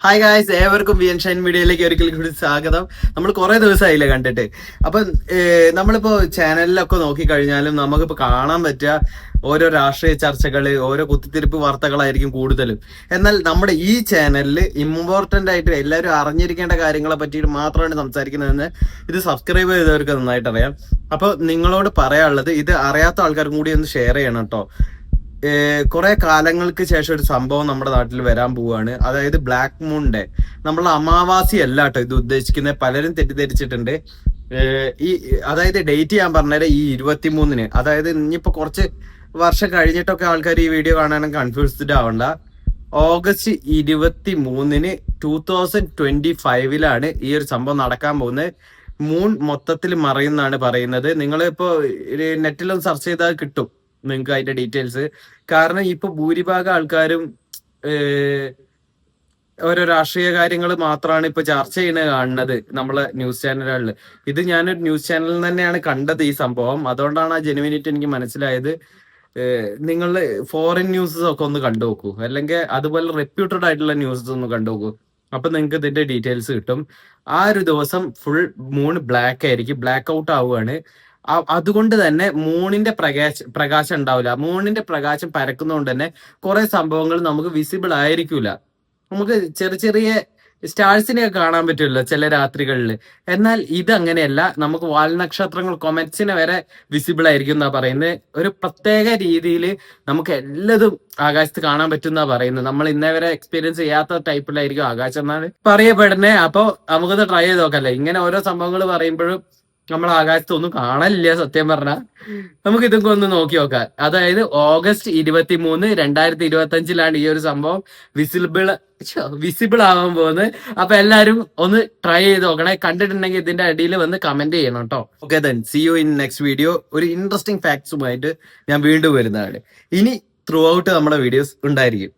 Hi guys, ഏവർക്കും V N Shine മീഡിയയിലേക്ക് ഒരിക്കൽ കൂടി സ്വാഗതം. നമ്മൾ കുറെ ദിവസമായില്ലേ കണ്ടിട്ട്. അപ്പം നമ്മളിപ്പോ ചാനലിലൊക്കെ നോക്കിക്കഴിഞ്ഞാലും നമുക്കിപ്പോ കാണാൻ പറ്റുക ഓരോ രാഷ്ട്രീയ ചർച്ചകള്, ഓരോ കുത്തിത്തിരിപ്പ് വാർത്തകളായിരിക്കും കൂടുതലും. എന്നാൽ നമ്മുടെ ഈ ചാനലിൽ ഇമ്പോർട്ടന്റ് ആയിട്ട് എല്ലാവരും അറിഞ്ഞിരിക്കേണ്ട കാര്യങ്ങളെ പറ്റിയിട്ട് മാത്രമാണ് സംസാരിക്കുന്നതെന്ന് ഇത് സബ്സ്ക്രൈബ് ചെയ്തവർക്ക് നന്നായിട്ട് അറിയാം. അപ്പൊ നിങ്ങളോട് പറയാനുള്ളത്, ഇത് അറിയാത്ത ആൾക്കാർക്കും കൂടി ഒന്ന് ഷെയർ ചെയ്യണം കേട്ടോ. കുറെ കാലങ്ങൾക്ക് ശേഷം ഒരു സംഭവം നമ്മുടെ നാട്ടിൽ വരാൻ പോവുകയാണ്. അതായത് ബ്ലാക്ക് മൂൺ ഡേ. നമ്മളെ അമാവാസി അല്ല കേട്ടോ ഇത് ഉദ്ദേശിക്കുന്നത്. പലരും തെറ്റിദ്ധരിച്ചിട്ടുണ്ട്. ഈ അതായത് ഡേറ്റ് ഞാൻ പറഞ്ഞത് ഈ 23-ന്, അതായത് ഇനിയിപ്പോ കുറച്ച് വർഷം കഴിഞ്ഞിട്ടൊക്കെ ആൾക്കാർ ഈ വീഡിയോ കാണാനും കൺഫ്യൂസ്ഡ് ആവണ്ട. ഓഗസ്റ്റ് 23-ന് 2025 ഈ ഒരു സംഭവം നടക്കാൻ പോകുന്നത്. മൂൺ മൊത്തത്തിൽ മറയുന്നാണ് പറയുന്നത്. നിങ്ങളിപ്പോ നെറ്റിലൊന്ന് സെർച്ച് ചെയ്താൽ കിട്ടും നിങ്ങൾക്ക് അതിന്റെ ഡീറ്റെയിൽസ്. കാരണം ഇപ്പൊ ഭൂരിഭാഗം ആൾക്കാരും ഓരോ രാഷ്ട്രീയ കാര്യങ്ങൾ മാത്രമാണ് ഇപ്പൊ ചർച്ച ചെയ്യുന്നത് കാണുന്നത് നമ്മളെ ന്യൂസ് ചാനലുകളിൽ. ഇത് ഞാനൊരു ന്യൂസ് ചാനലിൽ തന്നെയാണ് കണ്ടത് ഈ സംഭവം. അതുകൊണ്ടാണ് ആ ജെനുവിനിറ്റി എനിക്ക് മനസ്സിലായത്. നിങ്ങൾ ഫോറിൻ ന്യൂസസ് ഒക്കെ ഒന്ന് കണ്ടു നോക്കൂ, അല്ലെങ്കിൽ അതുപോലെ റെപ്യൂട്ടഡ് ആയിട്ടുള്ള ന്യൂസസ് ഒന്ന് കണ്ടു നോക്കൂ. അപ്പൊ നിങ്ങൾക്ക് ഇതിന്റെ ഡീറ്റെയിൽസ് കിട്ടും. ആ ഒരു ദിവസം ഫുൾ മൂൺ ബ്ലാക്ക് ആയിരിക്കും, ബ്ലാക്ക് ഔട്ട് ആവുകയാണ്. അതുകൊണ്ട് തന്നെ മൂണിന്റെ പ്രകാശം ഉണ്ടാവില്ല. മൂണിന്റെ പ്രകാശം പരക്കുന്നതുകൊണ്ട് തന്നെ കുറെ സംഭവങ്ങൾ നമുക്ക് വിസിബിൾ ആയിരിക്കൂല. നമുക്ക് ചെറിയ ചെറിയ സ്റ്റാർസിനെ കാണാൻ പറ്റുമല്ലോ ചില രാത്രികളിൽ. എന്നാൽ ഇത് അങ്ങനെയല്ല. നമുക്ക് വാൽനക്ഷത്രങ്ങൾ, കൊമറ്റ്സിനെ വരെ വിസിബിൾ ആയിരിക്കും എന്നാ പറയുന്നത്. ഒരു പ്രത്യേക രീതിയിൽ നമുക്ക് എല്ലതും ആകാശത്ത് കാണാൻ പറ്റും എന്നാ പറയുന്നത്. നമ്മൾ ഇന്നേ വരെ എക്സ്പീരിയൻസ് ചെയ്യാത്ത ടൈപ്പിലായിരിക്കും ആകാശം എന്നാണ് പറയപ്പെടുന്നത്. അപ്പൊ നമുക്കത് ട്രൈ ചെയ്ത് നോക്കല്ലേ. ഇങ്ങനെ ഓരോ സംഭവങ്ങൾ പറയുമ്പോഴും നമ്മൾ ആകാശത്ത് ഒന്നും കാണലില്ല സത്യം പറഞ്ഞാൽ. നമുക്ക് ഇതൊക്കെ ഒന്ന് നോക്കി നോക്കാം. അതായത് ഓഗസ്റ്റ് 23, 2025 ഈ ഒരു സംഭവം വിസിബിൾ ആവാൻ പോകുന്നത്. അപ്പൊ എല്ലാരും ഒന്ന് ട്രൈ ചെയ്ത് നോക്കണേ. കണ്ടിട്ടുണ്ടെങ്കിൽ ഇതിന്റെ അടിയിൽ വന്ന് കമന്റ് ചെയ്യണം കേട്ടോ. Okay, then C you in next video. ഒരു ഇൻട്രസ്റ്റിംഗ് ഫാക്ട്സുമായിട്ട് ഞാൻ വീണ്ടും വരുന്നതാണ്. ഇനി ത്രൂ ഔട്ട് നമ്മുടെ വീഡിയോസ് ഉണ്ടായിരിക്കും.